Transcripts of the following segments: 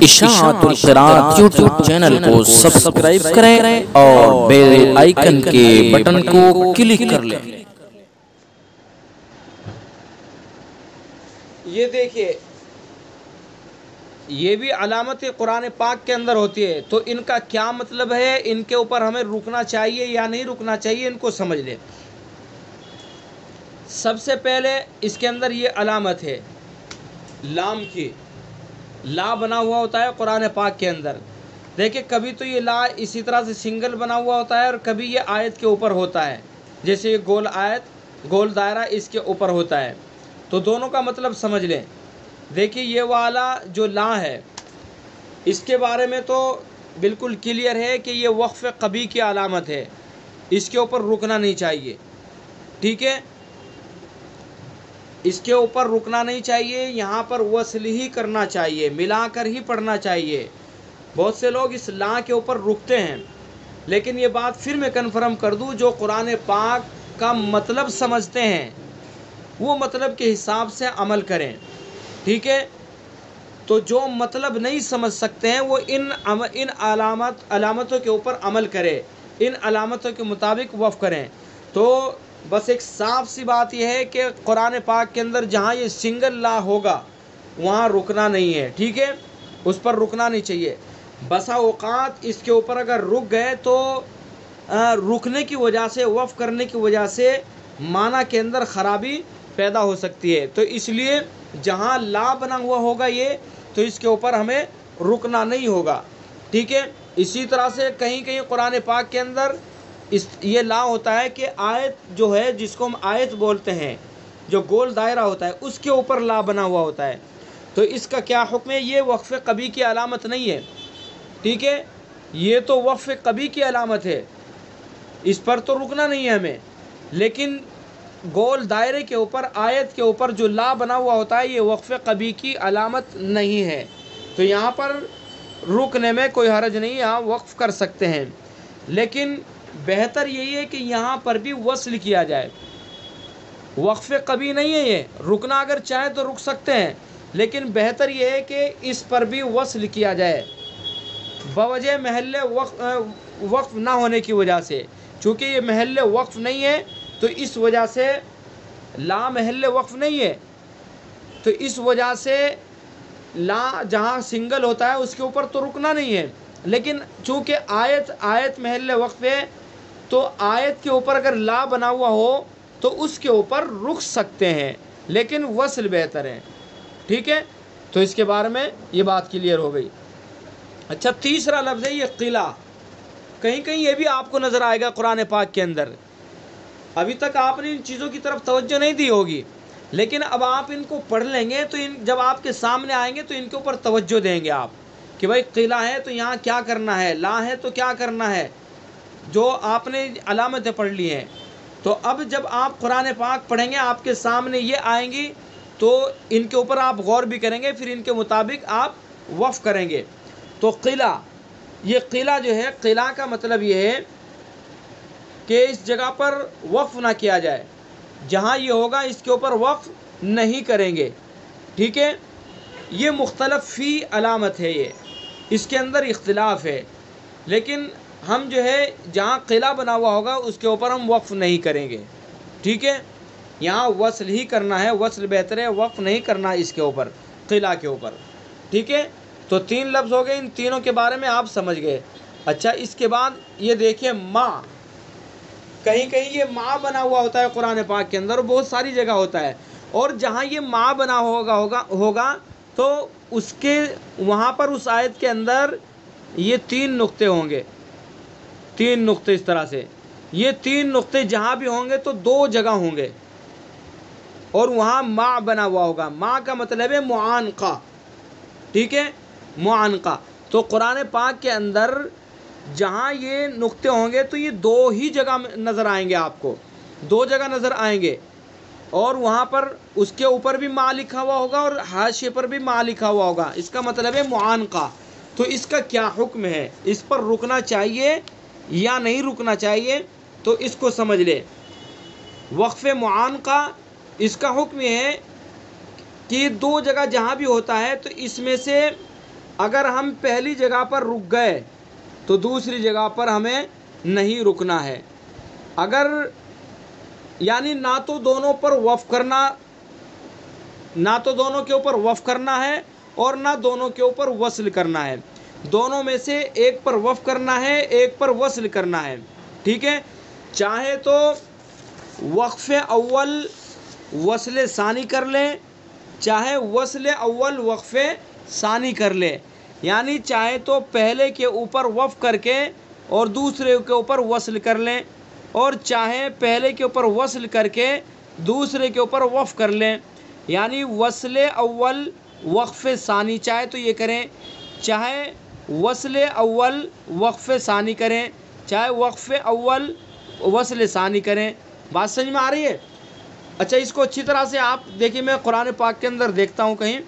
اشاعت القراءت YouTube channel کو subscribe کریں اور بیل آئیکن کے بٹن کو کلک کر لیں۔ یہ دیکھیے، یہ بھی علامت قرآن پاک کے اندر ہوتی ہے، تو ان کا کیا مطلب ہے، ان کے اوپر ہمیں رکنا چاہیے یا نہیں رکنا چاہیے، ان کو سمجھ لیں۔ سب سے پہلے اس کے اندر یہ علامت ہے لام کی، لا بنا ہوا ہوتا ہے قرآن پاک کے اندر۔ دیکھیں کبھی تو یہ لا اسی طرح سے سنگل بنا ہوا ہوتا ہے اور کبھی یہ آیت کے اوپر ہوتا ہے، جیسے یہ گول آیت، گول دائرہ اس کے اوپر ہوتا ہے، تو دونوں کا مطلب سمجھ لیں۔ دیکھیے یہ والا جو لا ہے، اس کے بارے میں تو بالکل کلیئر ہے کہ یہ وقف قبیح کی علامت ہے، اس کے اوپر رکنا نہیں چاہیے، ٹھیک ہے، اس کے اوپر رکنا نہیں چاہیے، یہاں پر وصل ہی کرنا چاہیے، ملا کر ہی پڑھنا چاہیے۔ بہت سے لوگ اس لا کے اوپر رکتے ہیں، لیکن یہ بات پھر میں کنفرم کر دوں، جو قرآن پاک کا مطلب سمجھتے ہیں وہ مطلب کے حساب سے عمل کریں، ٹھیک ہے۔ تو جو مطلب نہیں سمجھ سکتے ہیں وہ ان علامتوں کے اوپر عمل کرے، ان علامتوں کے مطابق وقف کریں۔ تو بس ایک صاف سی بات یہ ہے کہ قرآن پاک کے اندر جہاں یہ سنگل لا ہوگا وہاں رکنا نہیں ہے، ٹھیک ہے، اس پر رکنا نہیں چاہیے۔ بسا اوقات اس کے اوپر اگر رک گئے تو رکنے کی وجہ سے، وقف کرنے کی وجہ سے معنی کے اندر خرابی پیدا ہو سکتی ہے، تو اس لیے جہاں لا بنا ہوا ہوگا یہ، تو اس کے اوپر ہمیں رکنا نہیں ہوگا، ٹھیک ہے۔ اسی طرح سے کہیں کہیں قرآن پاک کے اندر یہ لا ہوتا ہے کہ آیت جو ہے، جس کو ہم آیت بولتے ہیں، جو گول دائرہ ہوتا ہے، اس کے اوپر لا بنا ہوا ہوتا ہے، تو اس کا کیا حکم ہے؟ یہ وقف قبیح کی علامت نہیں ہے، ٹھیک ہے، یہ تو وقف قبیح کی علامت ہے، اس پر تو رکنا نہیں ہے ہمیں۔ لیکن گول دائرے کے اوپر، آیت کے اوپر جو لا بنا ہوا ہوتا ہے، یہ وقف قبیح کی علامت نہیں ہے، تو یہاں پر رکنے میں کوئی حرج نہیں، یہاں وقف کر سکتے ہیں۔ لیکن بہتر یہی ہے کہ یہاں پر بھی وصل کیا جائے، وقف قبیح نہیں ہے یہ، رکنا اگر چاہے تو رک سکتے ہیں، لیکن بہتر یہ ہے کہ اس پر بھی وصل کیا جائے، بوجہ محل وقف نہ ہونے کی وجہ سے، چونکہ یہ محل وقف نہیں ہے تو اس وجہ سے، لا محل وقف نہیں ہے تو اس وجہ سے لا جہاں سنگل ہوتا ہے اس کے اوپر تو رکنا نہیں ہے، لیکن چونکہ آیت محل وقف ہے، تو آیت کے اوپر اگر لا بنا ہوا ہو تو اس کے اوپر رک سکتے ہیں، لیکن وصل بہتر ہے، ٹھیک ہے۔ تو اس کے بارے میں یہ بات کلیئر ہو گئی۔ اچھا، تیسرا لفظ ہے یہ قلعہ، کہیں کہیں یہ بھی آپ کو نظر آئے گا قرآن پاک کے اندر۔ ابھی تک آپ نے ان چیزوں کی طرف توجہ نہیں دی ہوگی، لیکن اب آپ ان کو پڑھ لیں گے تو جب آپ کے سامنے آئیں گے تو ان کے اوپر توجہ دیں گے آپ کہ بھائی قلعہ ہے تو یہاں کیا کرنا ہے، لا ہے تو کیا کرنا ہے، جو آپ نے علامتیں پڑھ لی ہیں۔ تو اب جب آپ قرآن پاک پڑھیں گے، آپ کے سامنے یہ آئیں گی تو ان کے اوپر آپ غور بھی کریں گے، پھر ان کے مطابق آپ وقف کریں گے۔ تو قلعہ، یہ قلعہ جو ہے، قلعہ کا مطلب یہ ہے کہ اس جگہ پر وقف نہ کیا جائے، جہاں یہ ہوگا اس کے اوپر وقف نہیں کریں گے، ٹھیک ہے۔ یہ مختلف فی علامت ہے، یہ اس کے اندر اختلاف ہے، لیکن ہم جو ہے جہاں قلعہ بنا ہوا ہوگا اس کے اوپر ہم وقف نہیں کریں گے، ٹھیک ہے، یہاں وصل ہی کرنا ہے، وصل بہتر ہے، وقف نہیں کرنا اس کے اوپر، قلعہ کے اوپر، ٹھیک ہے۔ تو 3 لفظ ہو گئے، ان تینوں کے بارے میں آپ سمجھ گئے۔ اچھا، اس کے بعد یہ دیکھیں ماں، کہیں کہیں یہ ماں بنا ہوا ہوتا ہے قرآن پاک کے اندر، اور بہت ساری جگہ ہوتا ہے، اور جہاں یہ ماں بنا ہوگا تو اس کے وہاں پر اس آیت کے اندر یہ 3 نقطے ہوں گے، 3 نقطے اس طرح سے، یہ 3 نقطے جہاں بھی ہوں گے تو 2 جگہ ہوں گے، اور وہاں ماں بنا ہوا ہوگا۔ ماں کا مطلب ہے معانقہ، ٹھیک ہے، معانقہ۔ تو قرآن پاک کے اندر جہاں یہ نقطے ہوں گے تو یہ 2 ہی جگہ نظر آئیں گے، آپ کو 2 جگہ نظر آئیں گے، اور وہاں پر اس کے اوپر بھی ماں لکھا ہوا ہوگا اور حاشیے پر بھی ماں لکھا ہوا ہوگا، اس کا مطلب ہے معانقہ۔ تو اس کا کیا حکم ہے، اس پر رکنا چاہیے یا نہیں رکنا چاہیے، تو اس کو سمجھ لے۔ وقف معانقہ، اس کا حکم یہ ہے کہ 2 جگہ جہاں بھی ہوتا ہے تو اس میں سے اگر ہم پہلی جگہ پر رک گئے تو دوسری جگہ پر ہمیں نہیں رکنا ہے. اگر یعنی نہ تو دونوں پر وقف کرنا، نہ تو دونوں کے اوپر وقف کرنا ہے اور نہ دونوں کے اوپر وصل کرنا ہے. دونوں میں سے ایک پر وقف کرنا ہے، ایک پر وصل کرنا ہے. ٹھیک ہے. چاہے تو وقف اول وصل ثانی کر لیں، چاہے وصل اول وقف ثانی کر لیں. یعنی چاہے تو پہلے کے اوپر وقف کر کے اور دوسرے کے اوپر وصل کر لیں، اور چاہے پہلے کے اوپر وصل کر کے دوسرے کے اوپر وقف کر لیں. یعنی وصل اول وقف ثانی چاہے تو یہ کریں، چاہے وصل اول وقف ثانی کریں، چاہے وقف اول وصل ثانی کریں. بات سمجھ میں آ رہی ہے؟ اچھا، اس کو اچھی طرح سے آپ دیکھیے. میں قرآن پاک کے اندر دیکھتا ہوں کہیں،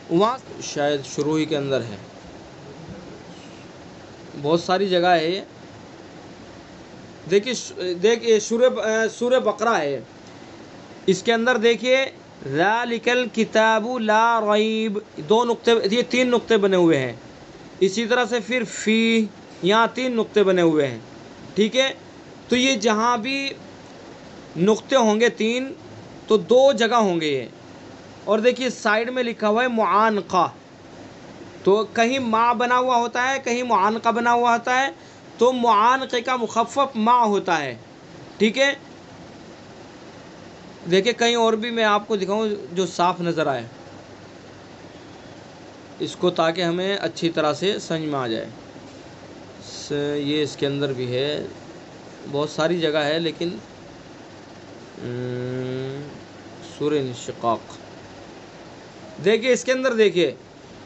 وہاں شاید شروع ہی کے اندر ہے، بہت ساری جگہ ہے یہ. دیکھیے سورہ بقرہ ہے، اس کے اندر دیکھیے ذالک الکتاب لا ریب، دو نقطے، یہ 3 نقطے بنے ہوئے ہیں. اسی طرح سے پھر فی، یہاں 3 نقطے بنے ہوئے ہیں. ٹھیک ہے. تو یہ جہاں بھی نقطے ہوں گے 3 تو 2 جگہ ہوں گے یہ. اور دیکھیے سائیڈ میں لکھا ہوا ہے معانقہ، تو کہیں ما بنا ہوا ہوتا ہے، کہیں معانقہ بنا ہوا ہوتا ہے. تو معانقے کا مخفف ما ہوتا ہے. ٹھیک ہے. دیکھیں کہیں اور بھی میں آپ کو دکھاؤں جو صاف نظر آئے اس کو، تاکہ ہمیں اچھی طرح سے سمجھ میں آ جائے. یہ اس کے اندر بھی ہے، بہت ساری جگہ ہے، لیکن سورہ انشقاق دیکھیے، اس کے اندر دیکھیے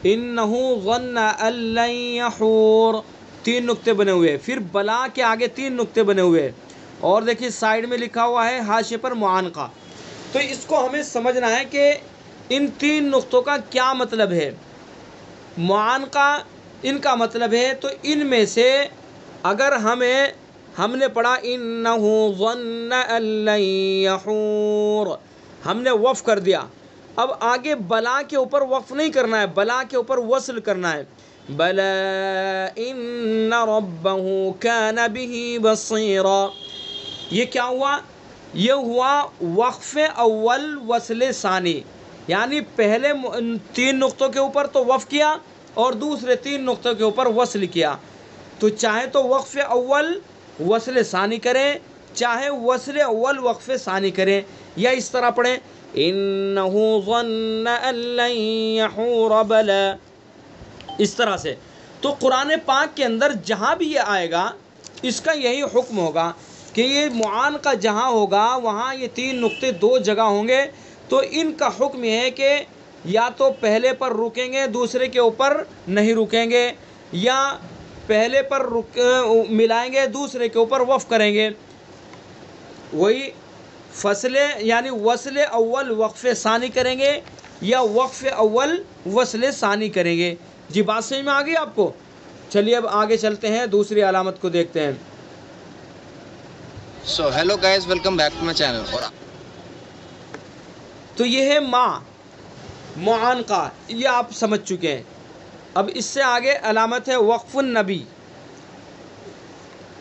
انہو ظن ان لن یحور، 3 نقطے بنے ہوئے. پھر بلا کے آگے 3 نقطے بنے ہوئے. اور دیکھیے سائیڈ میں لکھا ہوا ہے حاشیے پر معانقہ. تو اس کو ہمیں سمجھنا ہے کہ ان 3 نقطوں کا کیا مطلب ہے. معانقہ ان کا مطلب ہے، تو ان میں سے اگر ہم نے پڑھا انہو ظن ان لن یحور، ہم نے وقف کر دیا. اب آگے بلا کے اوپر وقف نہیں کرنا ہے، بلا کے اوپر وصل کرنا ہے. بلا ان ربہ کان بہ بصیرا. یہ کیا ہوا؟ یہ ہوا وقف اول وصل ثانی. یعنی پہلے 3 نقطوں کے اوپر تو وقف کیا اور دوسرے 3 نقطوں کے اوپر وصل کیا. تو چاہے تو وقف اول وصل ثانی کریں، چاہے وصل اول وقف ثانی کریں، یا اس طرح پڑھیں انہو ظن ان لن یحور بلا، اس طرح سے. تو قرآن پاک کے اندر جہاں بھی یہ آئے گا اس کا یہی حکم ہوگا کہ یہ معانقہ جہاں ہوگا وہاں یہ 3 نقطے 2 جگہ ہوں گے. تو ان کا حکم یہ ہے کہ یا تو پہلے پر رکیں گے دوسرے کے اوپر نہیں رکیں گے، یا پہلے پر ملائیں گے دوسرے کے اوپر وقف کریں گے. وہی فصل یعنی وصل اول وقف ثانی کریں گے یا وقف اول وصل ثانی کریں گے. جی بات سمجھ میں آ گئی آپ کو؟ چلیے اب آگے چلتے ہیں، دوسری علامت کو دیکھتے ہیں. So hello guys, welcome back to my channel. تو یہ ہے معانقہ، یہ آپ سمجھ چکے ہیں. اب اس سے آگے علامت ہے وقف النبی.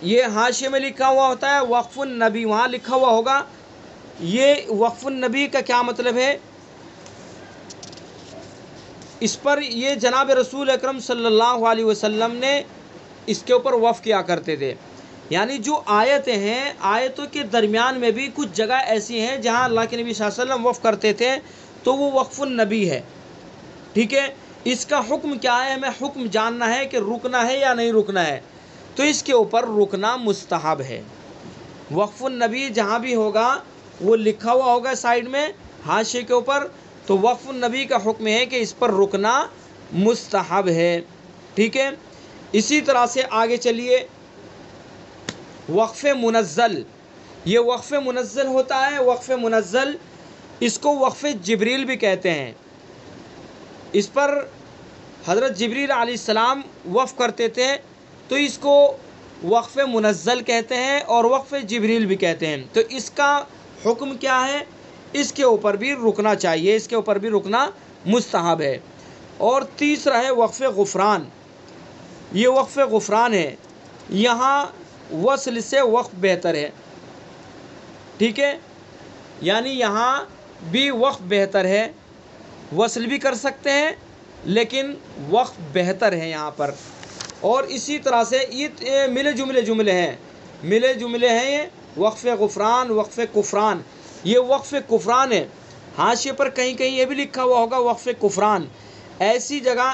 یہ حاشیے میں لکھا ہوا ہوتا ہے وقف النبی، وہاں لکھا ہوا ہوگا. یہ وقف النبی کا کیا مطلب ہے؟ اس پر یہ جناب رسول اکرم صلی اللہ علیہ وسلم نے اس کے اوپر وقف کیا کرتے تھے. یعنی جو آیتیں ہیں، آیتوں کے درمیان میں بھی کچھ جگہ ایسی ہیں جہاں اللہ کے نبی صلی اللہ علیہ وسلم وقف کرتے تھے، تو وہ وقف النبی ہے. ٹھیک ہے. اس کا حکم کیا ہے؟ ہمیں حکم جاننا ہے کہ رکنا ہے یا نہیں رکنا ہے. تو اس کے اوپر رکنا مستحب ہے. وقف النبی جہاں بھی ہوگا وہ لکھا ہوا ہوگا سائیڈ میں حاشیے کے اوپر، تو وقف النبی کا حکم ہے کہ اس پر رکنا مستحب ہے. ٹھیک ہے. اسی طرح سے آگے چلیے. وقف منزل، یہ وقف منزل ہوتا ہے. وقف منزل اس کو وقف جبریل بھی کہتے ہیں. اس پر حضرت جبریل علیہ السلام وقف کرتے تھے، تو اس کو وقف منزل کہتے ہیں اور وقف جبریل بھی کہتے ہیں. تو اس کا حکم کیا ہے؟ اس کے اوپر بھی رکنا چاہیے، اس کے اوپر بھی رکنا مستحب ہے. اور تیسرا ہے وقف غفران. یہ وقف غفران ہے، یہاں وصل سے وقف بہتر ہے. ٹھیک ہے، یعنی یہاں بھی وقف بہتر ہے، وصل بھی کر سکتے ہیں لیکن وقف بہتر ہے یہاں پر. اور اسی طرح سے یہ ملے جملے ہیں یہ وقف غفران، وقف کفران. یہ وقف کفران ہے، حاشیے پر کہیں کہیں یہ بھی لکھا ہوا ہوگا وقف کفران. ایسی جگہ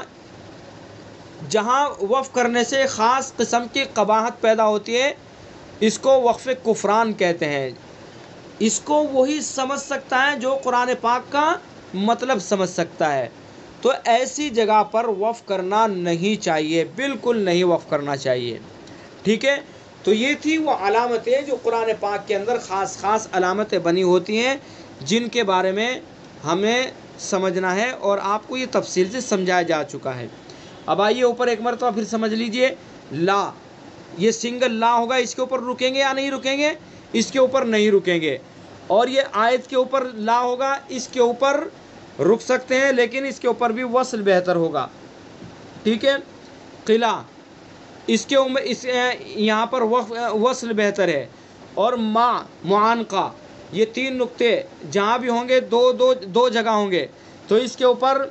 جہاں وقف کرنے سے خاص قسم کی قباحت پیدا ہوتی ہے، اس کو وقف کفران کہتے ہیں. اس کو وہی سمجھ سکتا ہے جو قرآن پاک کا مطلب سمجھ سکتا ہے. تو ایسی جگہ پر وقف کرنا نہیں چاہیے، بالکل نہیں وقف کرنا چاہیے. ٹھیک ہے، تو یہ تھی وہ علامتیں جو قرآن پاک کے اندر خاص علامتیں بنی ہوتی ہیں، جن کے بارے میں ہمیں سمجھنا ہے اور آپ کو یہ تفصیل سے سمجھایا جا چکا ہے. اب آئیے اوپر ایک مرتبہ پھر سمجھ لیجئے. لا، یہ سنگل لا ہوگا، اس کے اوپر رکیں گے یا نہیں رکیں گے؟ اس کے اوپر نہیں رکیں گے. اور یہ آیت کے اوپر لا ہوگا، اس کے اوپر رک سکتے ہیں لیکن اس کے اوپر بھی وصل بہتر ہوگا. ٹھیک ہے، قلعہ، اس کے یہاں پر وصل بہتر ہے. اور معانقہ، یہ تین نقطے جہاں بھی ہوں گے دو جگہ ہوں گے، تو اس کے اوپر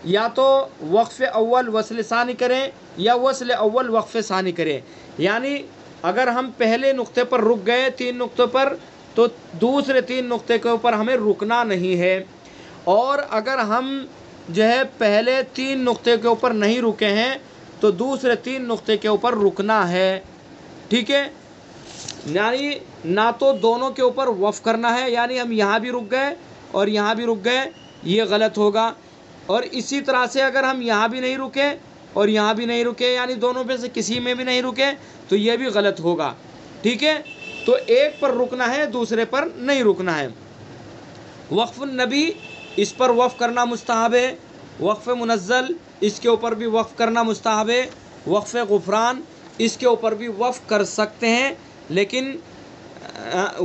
یا تو وقف اول وصل ثانی کریں یا وصل اول وقف ثانی کریں. یعنی اگر ہم پہلے نقطے پر رک گئے 3 نقطوں پر، تو دوسرے 3 نقطے کے اوپر ہمیں رکنا نہیں ہے. اور اگر ہم جو ہے پہلے 3 نقطے کے اوپر نہیں رکے ہیں تو دوسرے 3 نقطے کے اوپر رکنا ہے. ٹھیک ہے، یعنی نہ تو دونوں کے اوپر وقف کرنا ہے، یعنی ہم یہاں بھی رک گئے اور یہاں بھی رک گئے، یہ غلط ہوگا. اور اسی طرح سے اگر ہم یہاں بھی نہیں رکے اور یہاں بھی نہیں رکے، یعنی دونوں میں سے کسی میں بھی نہیں رکے، تو یہ بھی غلط ہوگا. ٹھیک ہے، تو ایک پر رکنا ہے، دوسرے پر نہیں رکنا ہے. وقف النبی، اس پر وقف کرنا مستحب ہے. وقف منزل، اس کے اوپر بھی وقف کرنا مستحب ہے. وقف غفران، اس کے اوپر بھی وقف کر سکتے ہیں لیکن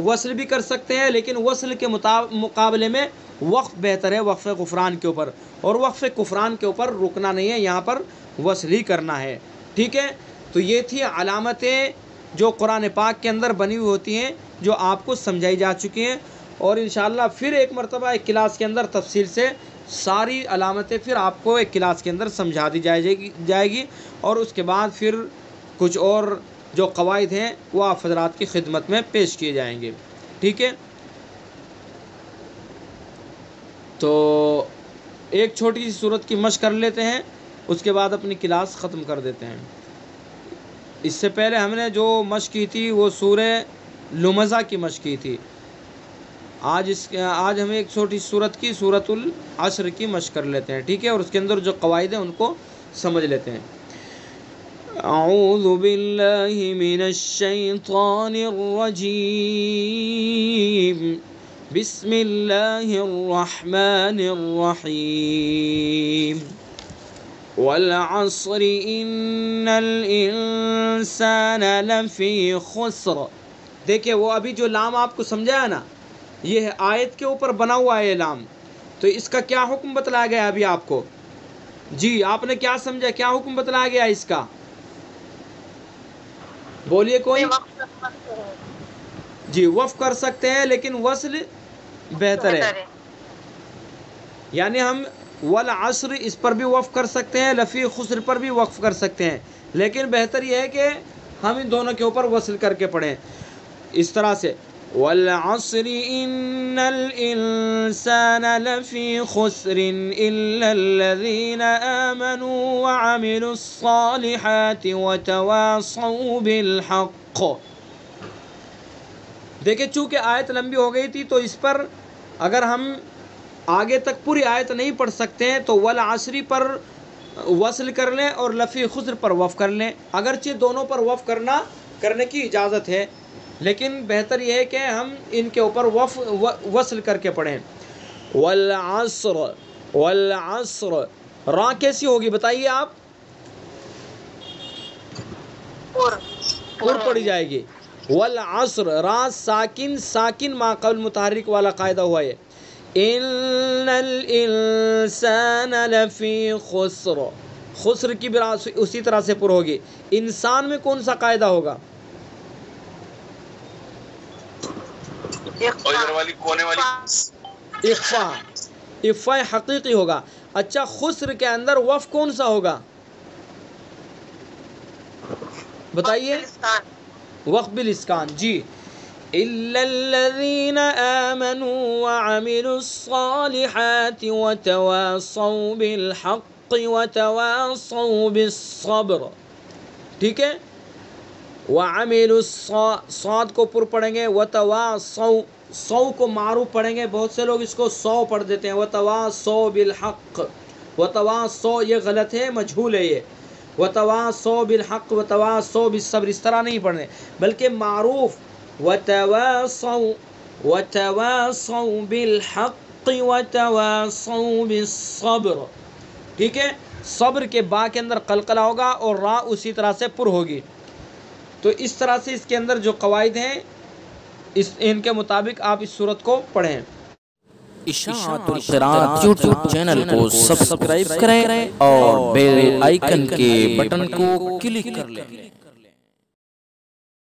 وصل بھی کر سکتے ہیں، لیکن وصل کے مقابلے میں وقف بہتر ہے وقف غفران کے اوپر. اور وقف کفران کے اوپر رکنا نہیں ہے، یہاں پر وصل ہی کرنا ہے. ٹھیک ہے، تو یہ تھی علامتیں جو قرآن پاک کے اندر بنی ہوئی ہوتی ہیں، جو آپ کو سمجھائی جا چکی ہیں. اور انشاءاللہ پھر ایک مرتبہ ایک کلاس کے اندر تفصیل سے ساری علامتیں پھر آپ کو ایک کلاس کے اندر سمجھا دی جائے گی. اور اس کے بعد پھر کچھ اور جو قواعد ہیں وہ آپ حضرات کی خدمت میں پیش کیے جائیں گے. ٹھیک ہے، تو ایک چھوٹی سی صورت کی مشق کر لیتے ہیں، اس کے بعد اپنی کلاس ختم کر دیتے ہیں. اس سے پہلے ہم نے جو مشق کی تھی وہ سورہ لمزہ کی مشق کی تھی. آج ہمیں ایک چھوٹی صورت کی سورۃ العصر کی مشق کر لیتے ہیں. ٹھیک ہے، اور اس کے اندر جو قواعد ہیں ان کو سمجھ لیتے ہیں. اعوذ باللہ من الشیطان الرجیم، بسم اللہ الرحمن الرحیم. والعصر ان الانسان لفی خسر. دیکھیں وہ ابھی جو لام آپ کو سمجھایا نا، یہ ہے آیت کے اوپر بنا ہوا ہے لام. تو اس کا کیا حکم بتلایا گیا ابھی آپ کو؟ جی آپ نے کیا سمجھا، کیا حکم بتلایا گیا اس کا؟ بولیے کوئی. جی وقف کر سکتے ہیں لیکن وصل بہتر ہے. یعنی ہم والعصر اس پر بھی وقف کر سکتے ہیں، لفی خسر پر بھی وقف کر سکتے ہیں، لیکن بہتر یہ ہے کہ ہم ان دونوں کے اوپر وصل کر کے پڑھیں اس طرح سے. والعصر ان الانسان لفی خسر الا الذین آمنوا وعملوا الصالحات وتواصوا بالحق. دیکھیں چونکہ آیت لمبی ہو گئی تھی تو اس پر اگر ہم آگے تک پوری آیت نہیں پڑھ سکتے ہیں تو والعصر پر وصل کر لیں اور لفی خسر پر وقف کر لیں. اگرچہ دونوں پر وقف کرنے کی اجازت ہے، لیکن بہتر یہ ہے کہ ہم ان کے اوپر وصل کر کے پڑھیں. والعصر، والعصر راں کیسی ہوگی بتائیے آپ؟ پر پڑی جائے گی. والعصر راں ساکن ما قبل متحرک والا قاعدہ ہوا ہے ان الانسان لفی خسر، خسر کی بھی اسی طرح سے پر ہوگی۔ انسان میں کون سا قاعدہ ہوگا؟ اخفا، اخفا حقیقی ہوگا۔ اچھا خسر کے اندر وف کون سا ہوگا بتائیے؟ وقف بالاسکان، جی۔ الا الذين آمنوا وعملوا الصالحات وتواصوا بالحق وتواصوا بالصبر، ٹھیک ہے۔ وعملوا صاد کو پر پڑھیں گے، وتواصوا، سو کو معروف پڑھیں گے، بہت سے لوگ اس کو سو پڑھ دیتے ہیں، وتواصوا بالحق، وتواصوا یہ غلط ہے، مجہول ہے یہ، وتواصوا بالحق وتواصوا بالصبر اس طرح نہیں پڑھنے، بلکہ معروف وتواصوا بالحق وتواصوا بالصبر، ٹھیک ہے۔ صبر کے با کے اندر قلقلہ ہوگا اور را اسی طرح سے پر ہوگی۔ تو اس طرح سے اس کے اندر جو قواعد ہیں ان کے مطابق آپ اس صورت کو پڑھیں۔ اشاعت القراءت یوٹیوب چینل کو سبسکرائب کریں اور بیل آئیکن کے بٹن کو کلک کر لیں۔